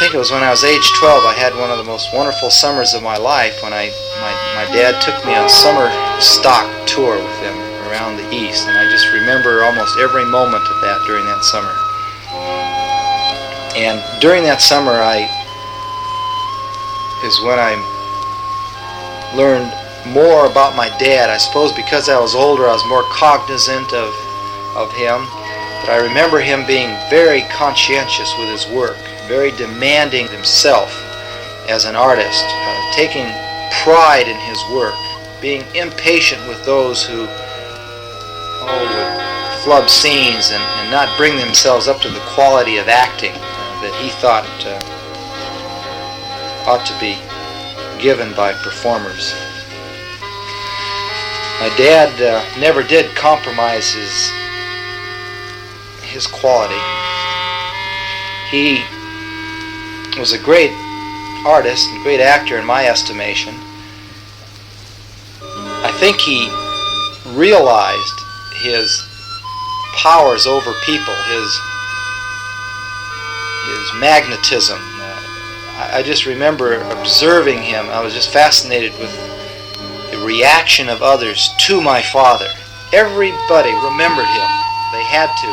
think it was when I was age 12, I had one of the most wonderful summers of my life when my dad took me on summer stock tour with him around the East, and I just remember almost every moment of that during that summer. And during that summer is when I learned more about my dad. I suppose because I was older, I was more cognizant of him. But I remember him being very conscientious with his work, very demanding himself as an artist, taking pride in his work, being impatient with those who would flub scenes and not bring themselves up to the quality of acting that he thought ought to be given by performers. My dad never did compromise his quality. He was a great artist and great actor in my estimation. I think he realized his powers over people, his magnetism. I just remember observing him. I was just fascinated with the reaction of others to my father. Everybody remembered him. They had to.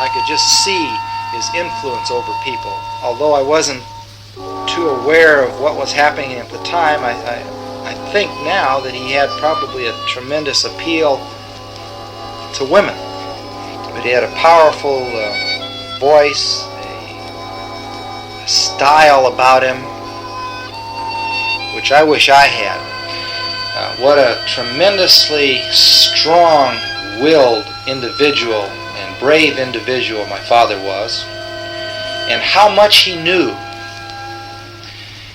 I could just see his influence over people. Although I wasn't too aware of what was happening at the time, I think now that he had probably a tremendous appeal to women. But he had a powerful voice, a style about him, which I wish I had. What a tremendously strong-willed individual and brave individual my father was, and how much he knew.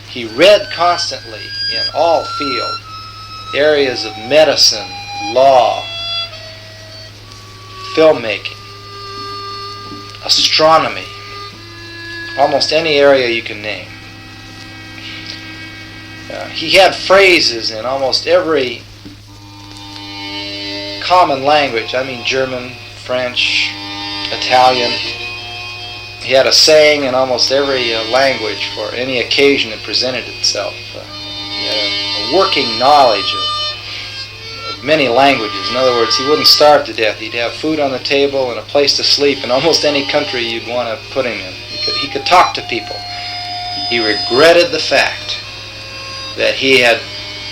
He read constantly in all fields, areas of medicine, law, filmmaking, astronomy, almost any area you can name. He had phrases in almost every common language. I mean German, French, Italian. He had a saying in almost every language for any occasion that presented itself. He had a working knowledge of many languages. In other words, he wouldn't starve to death. He'd have food on the table and a place to sleep in almost any country you'd want to put him in. He could talk to people. He regretted the fact that he had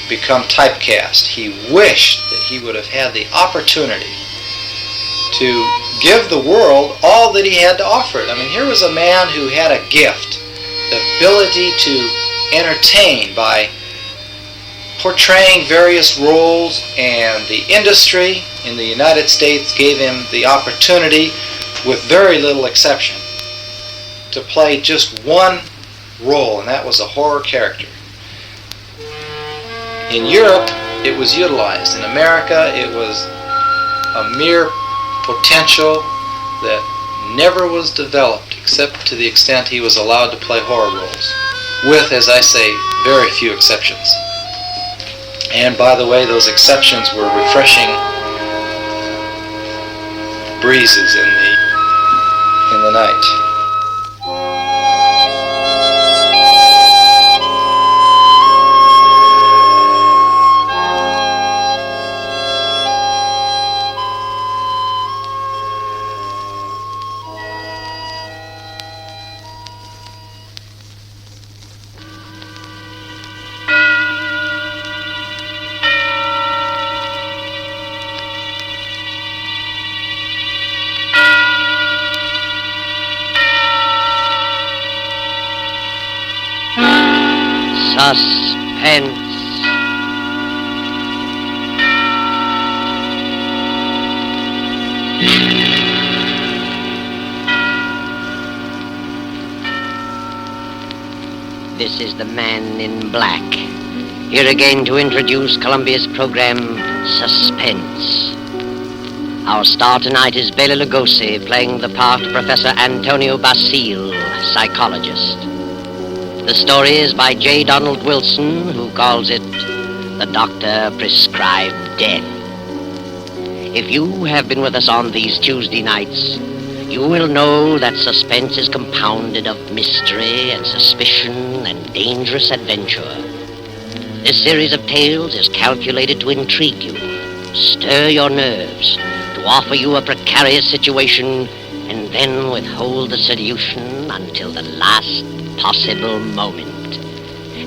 become typecast. He wished that he would have had the opportunity to give the world all that he had to offer it. I mean, here was a man who had a gift, the ability to entertain by portraying various roles, and the industry in the United States gave him the opportunity, with very little exception, to play just one role, and that was a horror character. In Europe, it was utilized. In America, it was a mere potential that never was developed, except to the extent he was allowed to play horror roles, with, as I say, very few exceptions. And by the way, those exceptions were refreshing breezes in the night. Suspense. This is the Man in Black, here again to introduce Columbia's program, Suspense. Our star tonight is Bela Lugosi, playing the part of Professor Antonio Basile, psychologist. The story is by J. Donald Wilson, who calls it The Doctor Prescribed Death. If you have been with us on these Tuesday nights, You will know that suspense is compounded of mystery and suspicion and dangerous adventure. This series of tales is calculated to intrigue you, stir your nerves, to offer you a precarious situation, and then withhold the solution until the last possible moment.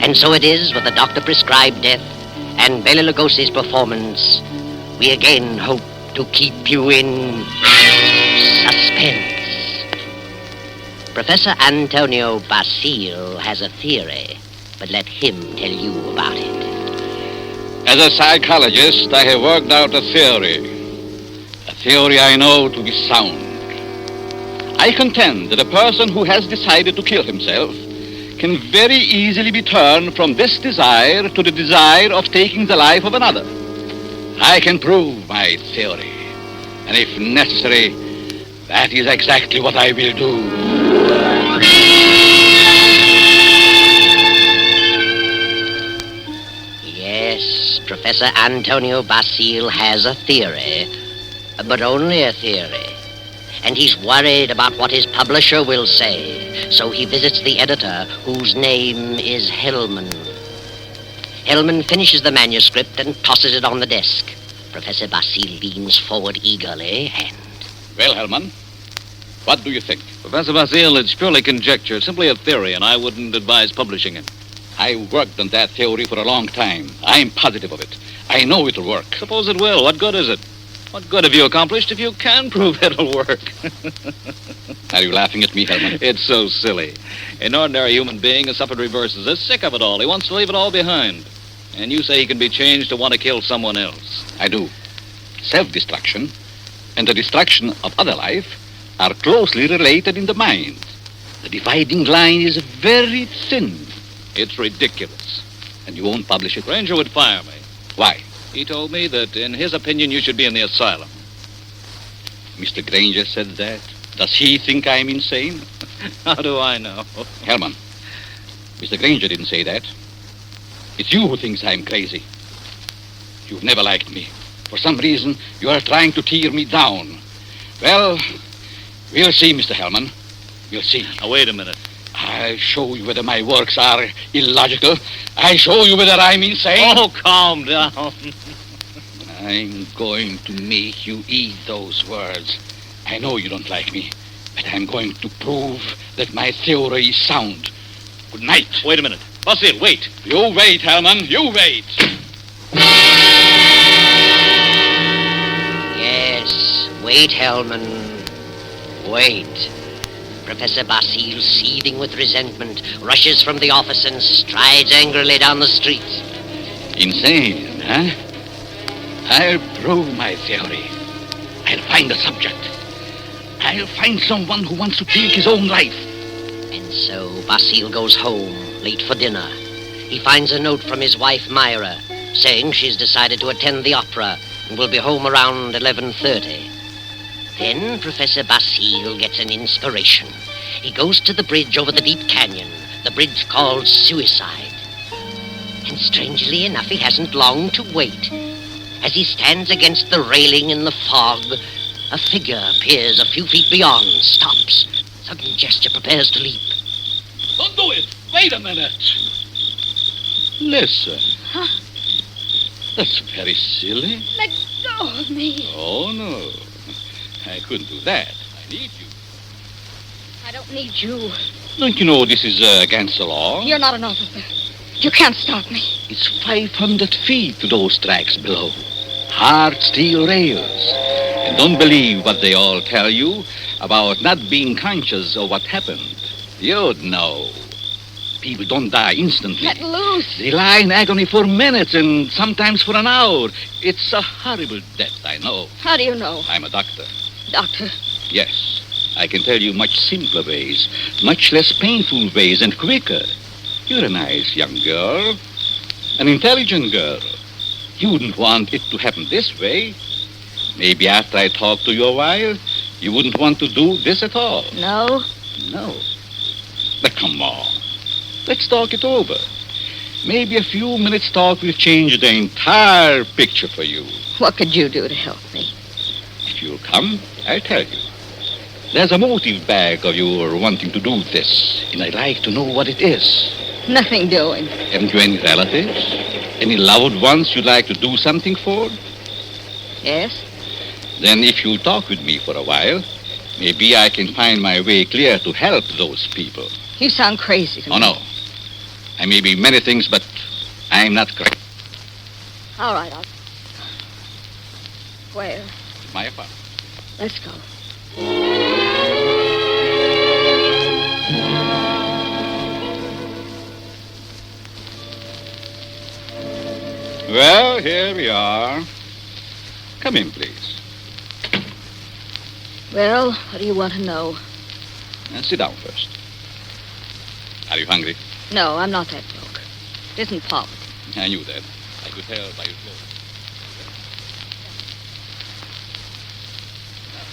And so it is with the doctor-prescribed death and Bela Lugosi's performance. We again hope to keep you in suspense. Professor Antonio Basile has a theory, but let him tell you about it. As a psychologist, I have worked out a theory I know to be sound. I contend that a person who has decided to kill himself can very easily be turned from this desire to the desire of taking the life of another. I can prove my theory, and if necessary, that is exactly what I will do. Yes, Professor Antonio Basile has a theory, but only a theory. And he's worried about what his publisher will say, so he visits the editor, whose name is Hellman. Hellman finishes the manuscript and tosses it on the desk. Professor Basile leans forward eagerly and... Well, Hellman, what do you think? Professor Basile, it's purely conjecture, simply a theory, and I wouldn't advise publishing it. I worked on that theory for a long time. I'm positive of it. I know it'll work. Suppose it will. What good is it? What good have you accomplished if you can prove it'll work? Are you laughing at me, Hellman? It's so silly. An ordinary human being has suffered reverses. Is sick of it all. He wants to leave it all behind. And you say he can be changed to want to kill someone else. I do. Self-destruction and the destruction of other life are closely related in the mind. The dividing line is very thin. It's ridiculous. And you won't publish it? Ranger would fire me. Why? He told me that, in his opinion, you should be in the asylum. Mr. Granger said that. Does he think I'm insane? How do I know? Hellman, Mr. Granger didn't say that. It's you who thinks I'm crazy. You've never liked me. For some reason, you are trying to tear me down. Well, we'll see, Mr. Hellman. We'll see. Now, wait a minute. I'll show you whether my works are illogical. I'll show you whether I'm insane. Oh, calm down. I'm going to make you eat those words. I know you don't like me, but I'm going to prove that my theory is sound. Good night. Wait a minute. Basile, wait. You wait, Hellman. You wait. Yes, wait, Hellman. Wait. Professor Basile, seething with resentment, rushes from the office and strides angrily down the street. Insane, huh? I'll prove my theory. I'll find a subject. I'll find someone who wants to take his own life. And so Basile goes home, late for dinner. He finds a note from his wife, Myra, saying she's decided to attend the opera and will be home around 11:30. Then Professor Basile gets an inspiration. He goes to the bridge over the deep canyon, the bridge called Suicide. And strangely enough, he hasn't long to wait. As he stands against the railing in the fog, a figure appears a few feet beyond, stops. Sudden gesture, prepares to leap. Don't do it. Wait a minute. Listen. Huh? That's very silly. Let go of me. Oh, no. I couldn't do that. I need you. I don't need you. Don't you know this is against the law? You're not an officer. You can't stop me. It's 500 feet to those tracks below. Hard steel rails. And don't believe what they all tell you about not being conscious of what happened. You'd know. People don't die instantly. Let loose. They lie in agony for minutes and sometimes for an hour. It's a horrible death, I know. How do you know? I'm a doctor. Doctor. Yes. I can tell you much simpler ways, much less painful ways and quicker. You're a nice young girl. An intelligent girl. You wouldn't want it to happen this way. Maybe after I talk to you a while, you wouldn't want to do this at all. No. No. But come on. Let's talk it over. Maybe a few minutes' talk will change the entire picture for you. What could you do to help me? If you'll come, I'll tell you. There's a motive back of your wanting to do this, and I'd like to know what it is. Nothing doing. Haven't you any relatives? Any loved ones you'd like to do something for? Yes? Then if you'll talk with me for a while, maybe I can find my way clear to help those people. You sound crazy to me. Oh, no. I may be many things, but I'm not crazy. All right, I'll... Where? It's my apartment. Let's go. Well, here we are. Come in, please. Well, what do you want to know? Sit down first. Are you hungry? No, I'm not that broke. It isn't poverty. I knew that. I could tell by your clothes.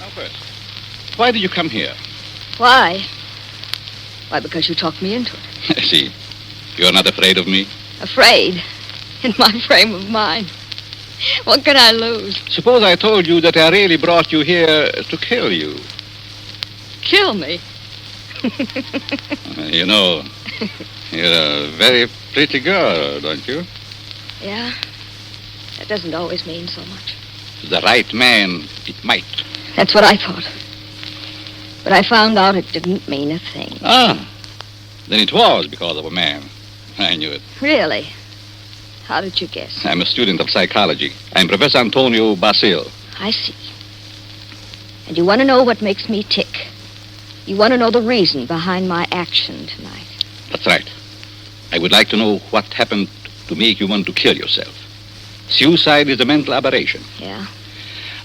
Now first, why did you come here? Why? Why, because you talked me into it. I see. You're not afraid of me? Afraid? In my frame of mind. What can I lose? Suppose I told you that I really brought you here to kill you. Kill me? You know, you're a very pretty girl, don't you? Yeah? That doesn't always mean so much. To the right man, it might. That's what I thought. But I found out it didn't mean a thing. Ah, then it was because of a man. I knew it. Really? How did you guess? I'm a student of psychology. I'm Professor Antonio Basil. I see. And you want to know what makes me tick. You want to know the reason behind my action tonight. That's right. I would like to know what happened to make you want to kill yourself. Suicide is a mental aberration. Yeah?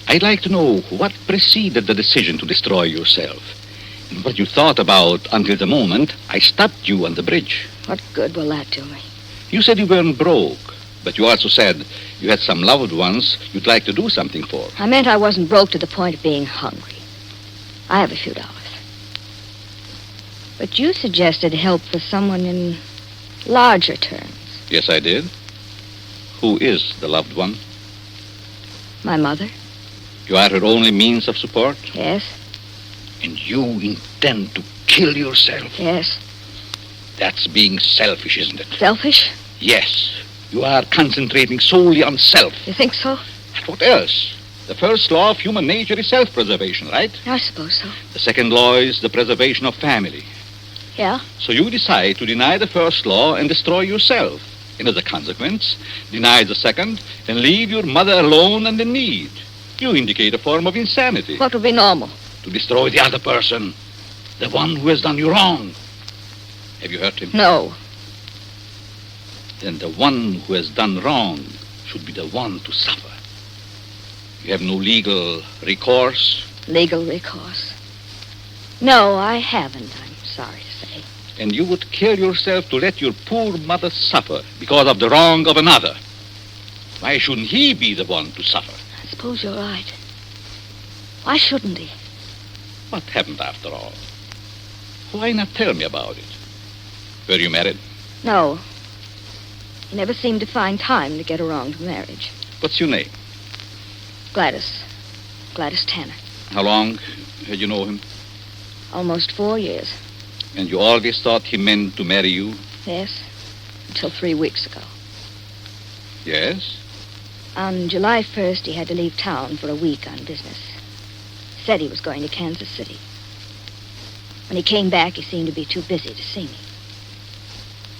I'd like to know what preceded the decision to destroy yourself. And what you thought about until the moment I stopped you on the bridge. What good will that do me? You said you weren't broke, but you also said you had some loved ones you'd like to do something for. I meant I wasn't broke to the point of being hungry. I have a few dollars. But you suggested help for someone in larger terms. Yes, I did. Who is the loved one? My mother? You are her only means of support? Yes. And you intend to kill yourself? Yes. That's being selfish, isn't it? Selfish? Yes. You are concentrating solely on self. You think so? And what else? The first law of human nature is self-preservation, right? I suppose so. The second law is the preservation of family. Yeah? So you decide to deny the first law and destroy yourself. And as a consequence, deny the second and leave your mother alone and in need. You indicate a form of insanity. What would be normal? To destroy the other person, the one who has done you wrong. Have you hurt him? No. Then the one who has done wrong should be the one to suffer. You have no legal recourse? Legal recourse? No, I haven't, I'm sorry to say. And you would kill yourself to let your poor mother suffer because of the wrong of another. Why shouldn't he be the one to suffer? I suppose you're right. Why shouldn't he? What happened after all? Why not tell me about it? Were you married? No. He never seemed to find time to get around to marriage. What's your name? Gladys. Gladys Tanner. How long had you known him? Almost 4 years. And you always thought he meant to marry you? Yes. Until 3 weeks ago. Yes? On July 1st, he had to leave town for a week on business. Said he was going to Kansas City. When he came back, he seemed to be too busy to see me.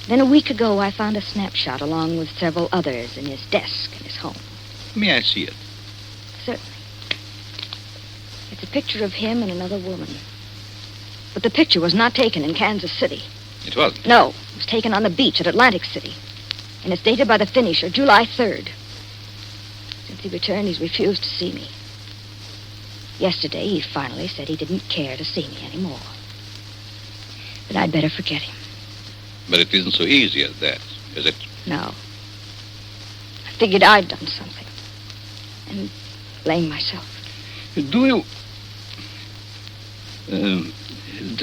Then a week ago, I found a snapshot along with several others in his desk in his home. May I see it? Certainly. It's a picture of him and another woman. But the picture was not taken in Kansas City. It wasn't? No, it was taken on the beach at Atlantic City. And it's dated by the finisher, July 3rd. Since he returned, he's refused to see me. Yesterday, he finally said he didn't care to see me anymore. That I'd better forget him. But it isn't so easy as that, is it? No. I figured I'd done something. And blame myself. Do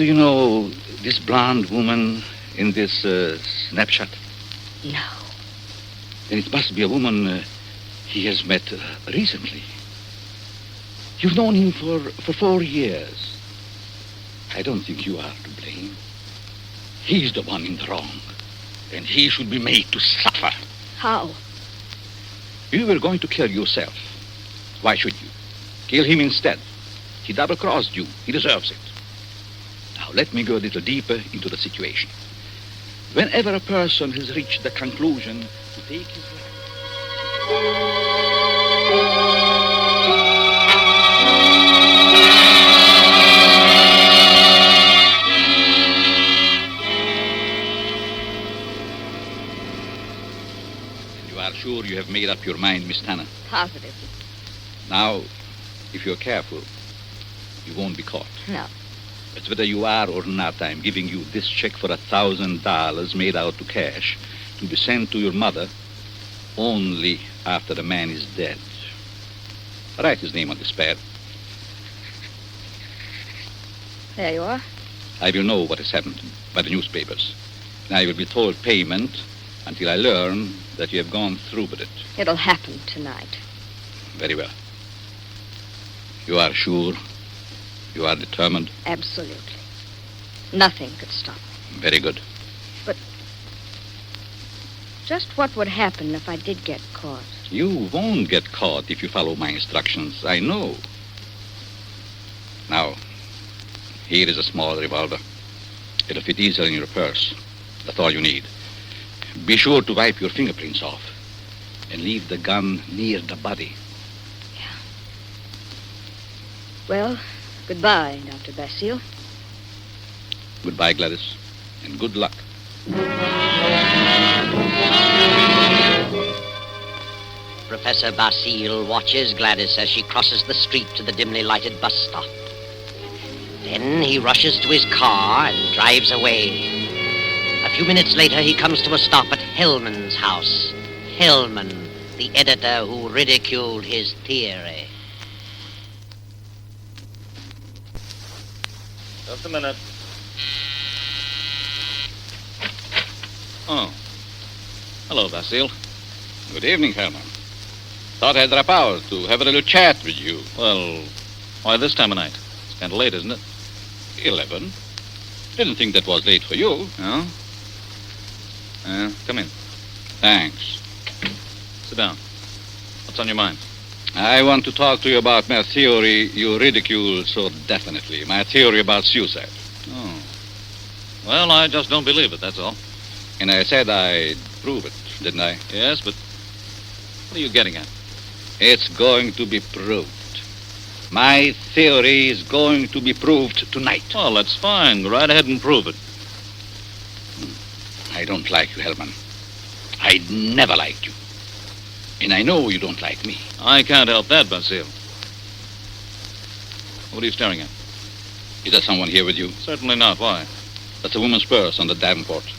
you know this blonde woman in this snapshot? No. Then it must be a woman he has met recently. You've known him for 4 years. I don't think you are to blame. He's the one in the wrong. And he should be made to suffer. How? You were going to kill yourself. Why should you? Kill him instead. He double-crossed you. He deserves it. Now, let me go a little deeper into the situation. Whenever a person has reached the conclusion to take his life... You are sure you have made up your mind, Miss Tanner? Positively. Now, if you're careful, you won't be caught. No. But whether you are or not, I'm giving you this check for $1,000 made out to cash to be sent to your mother only after the man is dead. Write his name on this pad. There you are. I will know what has happened by the newspapers. And I will be told payment until I learn that you have gone through with it. It'll happen tonight. Very well. You are sure? You are determined? Absolutely. Nothing could stop me. Very good. Just what would happen if I did get caught? You won't get caught if you follow my instructions. I know. Now, here is a small revolver. It'll fit easily in your purse. That's all you need. Be sure to wipe your fingerprints off and leave the gun near the body. Yeah. Well, goodbye, Dr. Basile. Goodbye, Gladys, and good luck. Professor Basile watches Gladys as she crosses the street to the dimly lighted bus stop. Then he rushes to his car and drives away. A few minutes later, he comes to a stop at Hellman's house. Hellman, the editor who ridiculed his theory. Just a minute. Oh. Hello, Basile. Good evening, Herman. Thought I'd drop out to have a little chat with you. Well, why this time of night? It's kind of late, isn't it? 11. Didn't think that was late for you. No? Come in. Thanks. Sit down. What's on your mind? I want to talk to you about my theory you ridicule so definitely. My theory about suicide. Oh. Well, I just don't believe it, that's all. And I said I'd prove it, didn't I? Yes, but what are you getting at? It's going to be proved. My theory is going to be proved tonight. Well, that's fine. Go right ahead and prove it. I don't like you, Hellman. I'd never liked you. And I know you don't like me. I can't help that, Basile. What are you staring at? Is there someone here with you? Certainly not. Why? That's a woman's purse on the Davenport.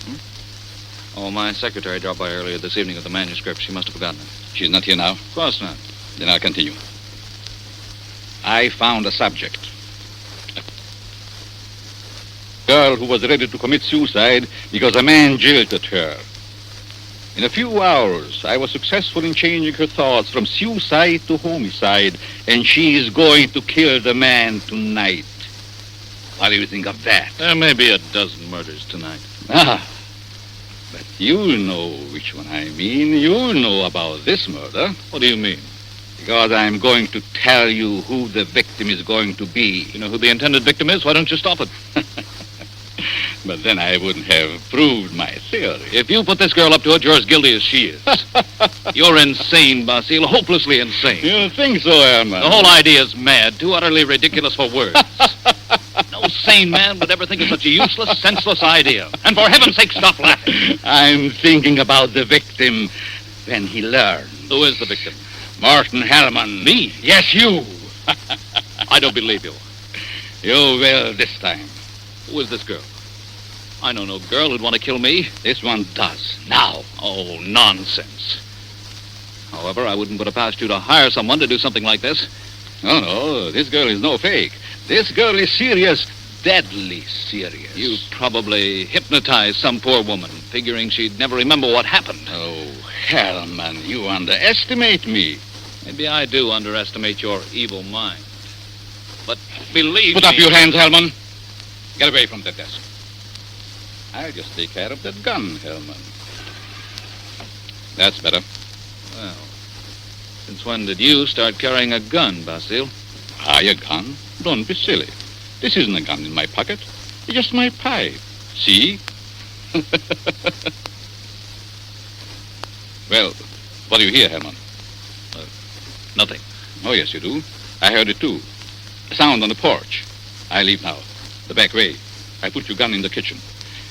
Oh, my secretary dropped by earlier this evening with the manuscript. She must have forgotten it. She's not here now? Of course not. Then I'll continue. I found a subject. A girl who was ready to commit suicide because a man jilted her. In a few hours, I was successful in changing her thoughts from suicide to homicide, and she is going to kill the man tonight. What do you think of that? There may be a dozen murders tonight. Ah, but you'll know which one I mean. You'll know about this murder. What do you mean? Because I'm going to tell you who the victim is going to be. You know who the intended victim is? Why don't you stop it? But then I wouldn't have proved my theory. If you put this girl up to it, you're as guilty as she is. You're insane, Basile. Hopelessly insane. You think so, Herman? The whole idea is mad. Too utterly ridiculous for words. No sane man would ever think of such a useless, senseless idea. And for heaven's sake, stop laughing. I'm thinking about the victim when he learned. Who is the victim? Martin Hellman. Me? Yes, you. I don't believe you. You will this time. Who is this girl? I know no girl who'd want to kill me. This one does. Now. Oh, nonsense. However, I wouldn't put it past you to hire someone to do something like this. No, this girl is no fake. This girl is serious, deadly serious. You probably hypnotized some poor woman, figuring she'd never remember what happened. Oh, Hellman, you underestimate me. Maybe I do underestimate your evil mind. But believe Put me... up your hands, Hellman. Get away from that desk. I'll just take care of that gun, Hellman. That's better. Well, since when did you start carrying a gun, Basile? A gun? Don't be silly. This isn't a gun in my pocket. It's just my pipe. See? Well, what do you hear, Hellman? Nothing. Oh, yes, you do. I heard it, too. A sound on the porch. I leave now. The back way. I put your gun in the kitchen.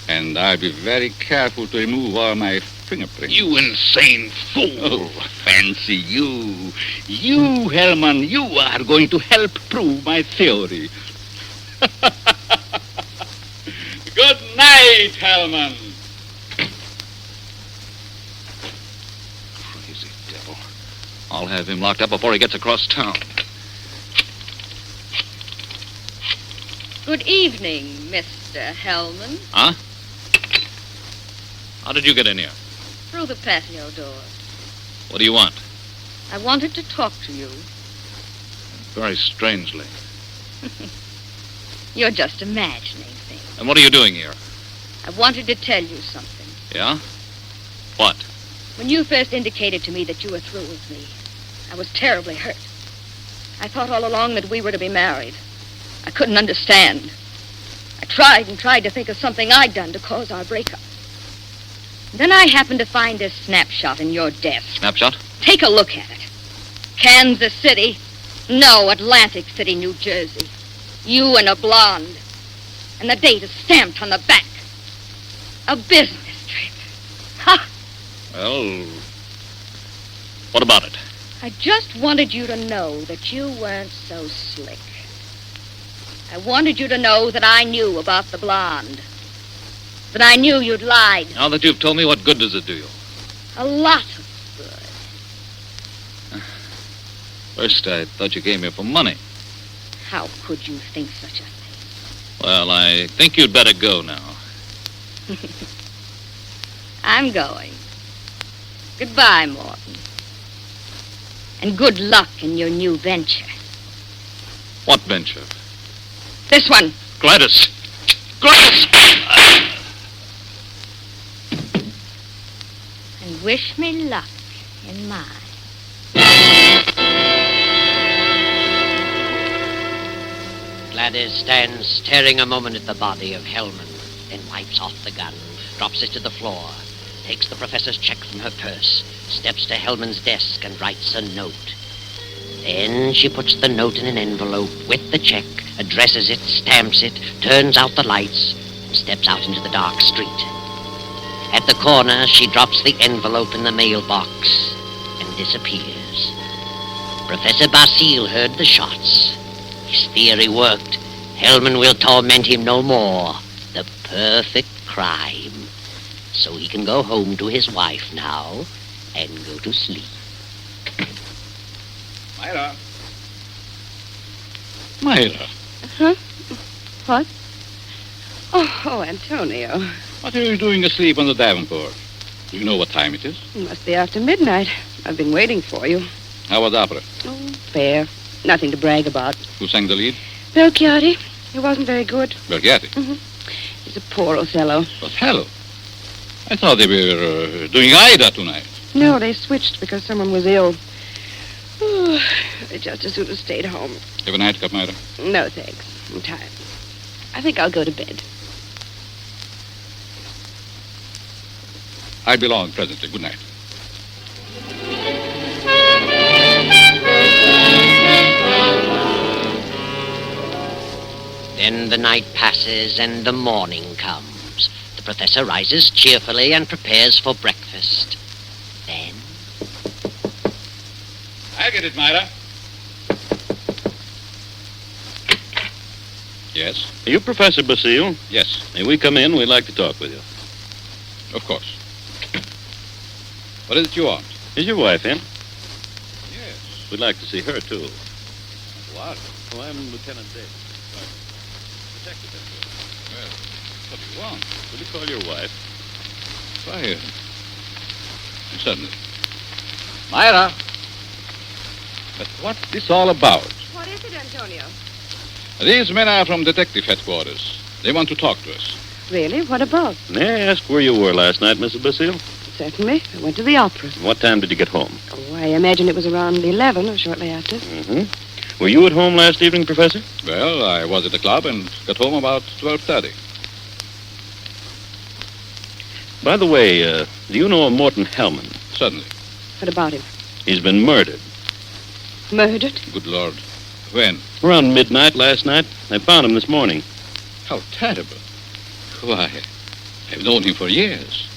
And I'll be very careful to remove all my fingerprints. You insane fool. Oh, fancy you. You, Hellman, you are going to help prove my theory. Good night, Hellman. Crazy devil. I'll have him locked up before he gets across town. Good evening, Mr. Hellman. Huh? How did you get in here? Through the patio door. What do you want? I wanted to talk to you. Very strangely. You're just imagining things. And what are you doing here? I wanted to tell you something. Yeah? What? When you first indicated to me that you were through with me, I was terribly hurt. I thought all along that we were to be married. I couldn't understand. I tried and tried to think of something I'd done to cause our breakup. Then I happened to find this snapshot in your desk. Snapshot? Take a look at it. Kansas City. No, Atlantic City, New Jersey. You and a blonde. And the date is stamped on the back. A business trip. Ha! Well, what about it? I just wanted you to know that you weren't so slick. I wanted you to know that I knew about the blonde. That I knew you'd lied. Now that you've told me, what good does it do you? A lot of good. First, I thought you came here for money. How could you think such a thing? Well, I think you'd better go now. I'm going. Goodbye, Morton. And good luck in your new venture. What venture? This one. Gladys! Gladys! And wish me luck in mine. Gladys stands staring a moment at the body of Hellman, then wipes off the gun, drops it to the floor, takes the professor's check from her purse, steps to Hellman's desk and writes a note. Then she puts the note in an envelope with the check, addresses it, stamps it, turns out the lights, and steps out into the dark street. At the corner, she drops the envelope in the mailbox and disappears. Professor Basile heard the shots. His theory worked. Hellman will torment him no more. The perfect crime. So he can go home to his wife now and go to sleep. Myra. Myra. Huh? What? Oh, Antonio. What are you doing asleep on the Davenport? Do you know what time it is? It must be after midnight. I've been waiting for you. How was opera? Oh, fair. Nothing to brag about. Who sang the lead? Belchiati. He wasn't very good. Belchiati. He's a poor Othello. Othello? I thought they were doing Ida tonight. No, they switched because someone was ill. Oh, I just as soon have stayed home. Have a nightcap, Myra? No, thanks. I'm tired. I think I'll go to bed. I'll be along presently. Good night. Then the night passes and the morning comes. The professor rises cheerfully and prepares for breakfast. Then... I'll get it, Myra. Yes? Are you Professor Basile? Yes, May we come in? We'd like to talk with you. of course. What is it you want? Is your wife in? Yes. We'd like to see her, too. What? Oh, I'm Lieutenant Davis. Detective headquarters. Well, what do you want? Will you call your wife? Why, certainly. Myra! But what's this all about? What is it, Antonio? These men are from detective headquarters. They want to talk to us. Really? What about? May I ask where you were last night, Mrs. Basile? Certainly. I went to the opera. What time did you get home? Oh, I imagine it was around 11 or shortly after. Mm-hmm. Were you at home last evening, Professor? Well, I was at the club and got home about 12:30. By the way, do you know a Morton Hellman? Suddenly. What about him? He's been murdered. Murdered? Good Lord. When? Around midnight last night. I found him this morning. How terrible. Why, I've known him for years.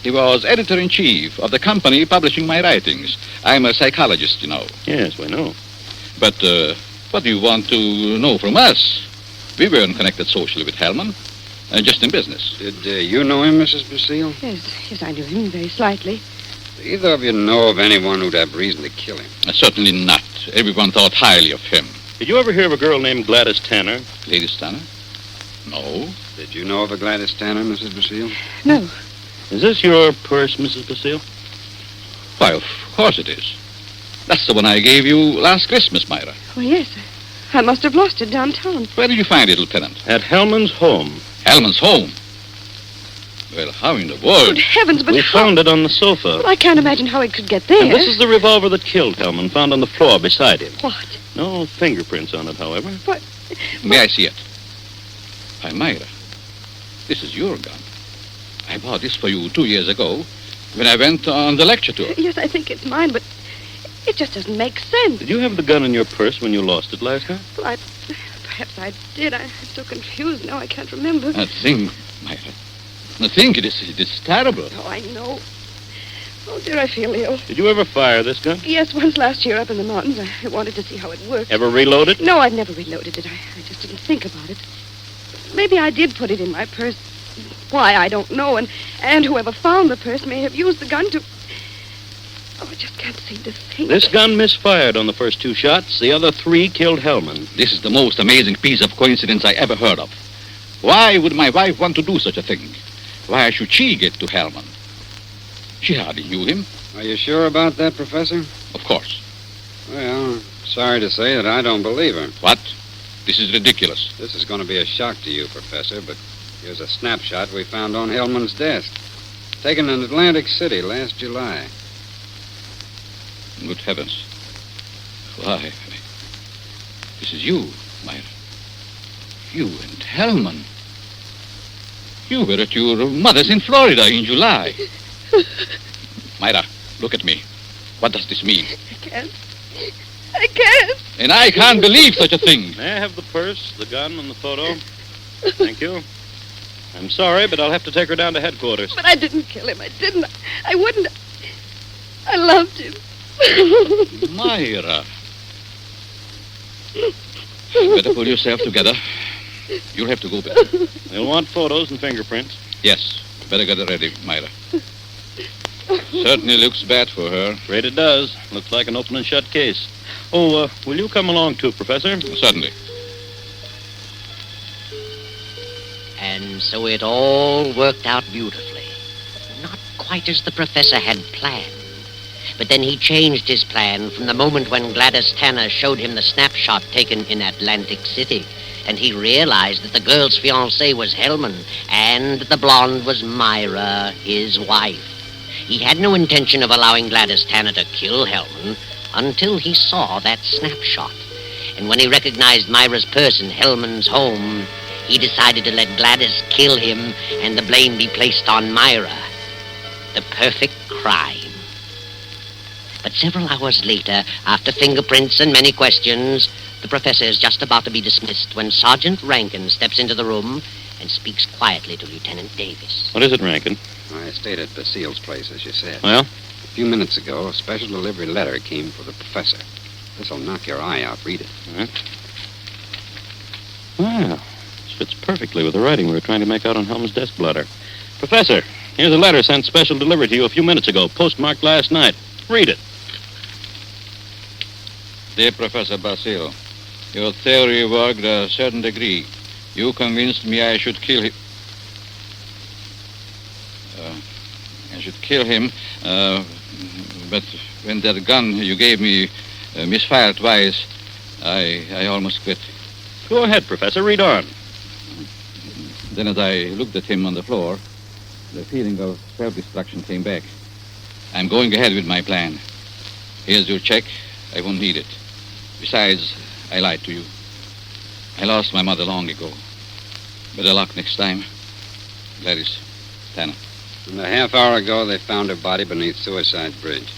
He was editor-in-chief of the company publishing my writings. I'm a psychologist, you know. Yes, we know. But what do you want to know from us? We weren't connected socially with Hellman, just in business. Did you know him, Mrs. Basile? Yes, I knew him very slightly. Do either of you know of anyone who'd have reason to kill him? Certainly not. Everyone thought highly of him. Did you ever hear of a girl named Gladys Tanner? Lady Stanner? No. Did you know of a Gladys Tanner, Mrs. Basile? No. Is this your purse, Mrs. Basile? Why, of course it is. That's the one I gave you last Christmas, Myra. Oh, yes. I must have lost it downtown. Where did you find it, Lieutenant? At Hellman's home. Hellman's home. Well, how in the world? Good heavens, but We how? found it on the sofa. Well, I can't imagine how it could get there. And this is the revolver that killed Hellman, found on the floor beside him. What? No fingerprints on it, however. May I see it? Why, Myra, this is your gun. I bought this for you 2 years ago when I went on the lecture tour. Yes, I think it's mine, but it just doesn't make sense. Did you have the gun in your purse when you lost it last night? Well, perhaps I did. I'm so confused now I can't remember. That thing, Myra. The thing, it is terrible. Oh, I know. Oh, dear, I feel ill. Did you ever fire this gun? Yes, once last year up in the mountains. I wanted to see how it worked. Ever reload it? No, I've never reloaded it. I just didn't think about it. Maybe I did put it in my purse. Why, I don't know. And whoever found the purse may have used the gun to... Oh, I just can't seem to think. This gun misfired on the first 2 shots. The other 3 killed Hellman. This is the most amazing piece of coincidence I ever heard of. Why would my wife want to do such a thing? Why should she get to Hellman? She hardly knew him. Are you sure about that, Professor? Of course. Well, sorry to say that I don't believe her. What? This is ridiculous. This is going to be a shock to you, Professor, but here's a snapshot we found on Hellman's desk. Taken in Atlantic City last July. Good heavens. Why, this is you, Myra. You and Hellman. You were at your mother's in Florida in July. Myra, look at me. What does this mean? I can't. And I can't believe such a thing. May I have the purse, the gun, and the photo? Thank you. I'm sorry, but I'll have to take her down to headquarters. But I didn't kill him. I didn't. I wouldn't. I loved him. Myra. Better pull yourself together. You'll have to go back. They'll want photos and fingerprints. Yes. Better get it ready, Myra. Certainly looks bad for her. Afraid it does. Looks like an open and shut case. Oh, will you come along too, Professor? Certainly. And so it all worked out beautifully. Not quite as the professor had planned. But then he changed his plan from the moment when Gladys Tanner showed him the snapshot taken in Atlantic City. And he realized that the girl's fiancé was Hellman, and that the blonde was Myra, his wife. He had no intention of allowing Gladys Tanner to kill Hellman until he saw that snapshot. And when he recognized Myra's purse in Hellman's home, he decided to let Gladys kill him and the blame be placed on Myra. The perfect crime. But several hours later, after fingerprints and many questions, the professor is just about to be dismissed when Sergeant Rankin steps into the room and speaks quietly to Lieutenant Davis. What is it, Rankin? I stayed at Basile's place, as you said. Well? A few minutes ago, a special delivery letter came for the professor. This'll knock your eye out. Read it. Huh? Well, this fits perfectly with the writing we were trying to make out on Helm's desk blotter. Professor, here's a letter sent special delivery to you a few minutes ago, postmarked last night. Read it. Dear Professor Basile, your theory worked a certain degree. You convinced me I should kill him. But when that gun you gave me misfired twice, I almost quit. Go ahead, Professor. Read on. Then as I looked at him on the floor, the feeling of self-destruction came back. I'm going ahead with my plan. Here's your check. I won't need it. Besides, I lied to you. I lost my mother long ago. Better luck next time. Gladys, Tanner. And a half hour ago, they found her body beneath Suicide Bridge.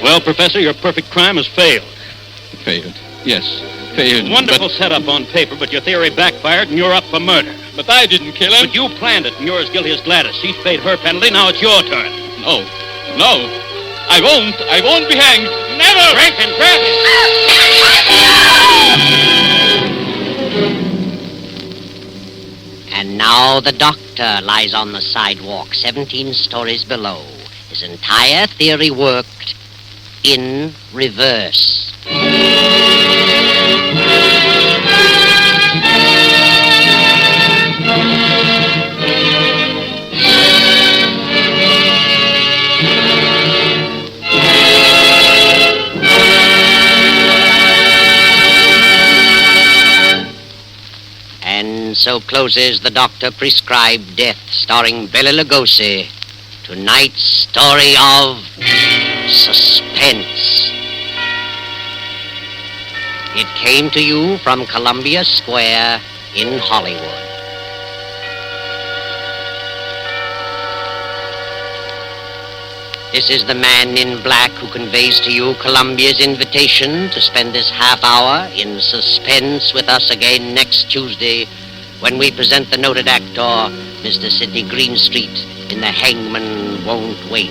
Well, Professor, your perfect crime has failed. Failed. Yes, failed. Wonderful setup on paper, but your theory backfired and you're up for murder. But I didn't kill him. But you planned it and you're as guilty as Gladys. She's paid her penalty, now it's your turn. No. I won't be hanged. Never! Drink and breath! And now the doctor lies on the sidewalk 17 stories below. His entire theory worked in reverse. And so closes the doctor-prescribed death, starring Bela Lugosi. Tonight's story of suspense. It came to you from Columbia Square in Hollywood. This is the man in black who conveys to you Columbia's invitation to spend this half hour in suspense with us again next Tuesday when we present the noted actor, Mr. Sidney Greenstreet, in The Hangman Won't Wait.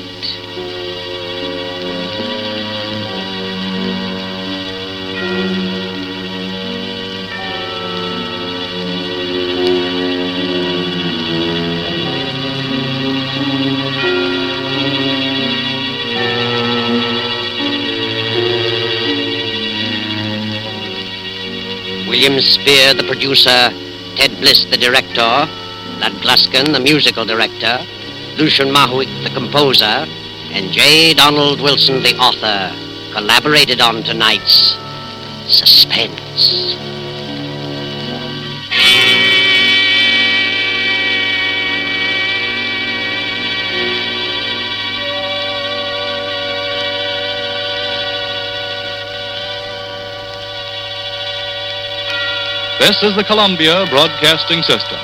William Spear, the producer, Ted Bliss, the director, Lud Gluskin, the musical director, Lucian Mahuik, the composer, and J. Donald Wilson, the author, collaborated on tonight's Suspense. This is the Columbia Broadcasting System.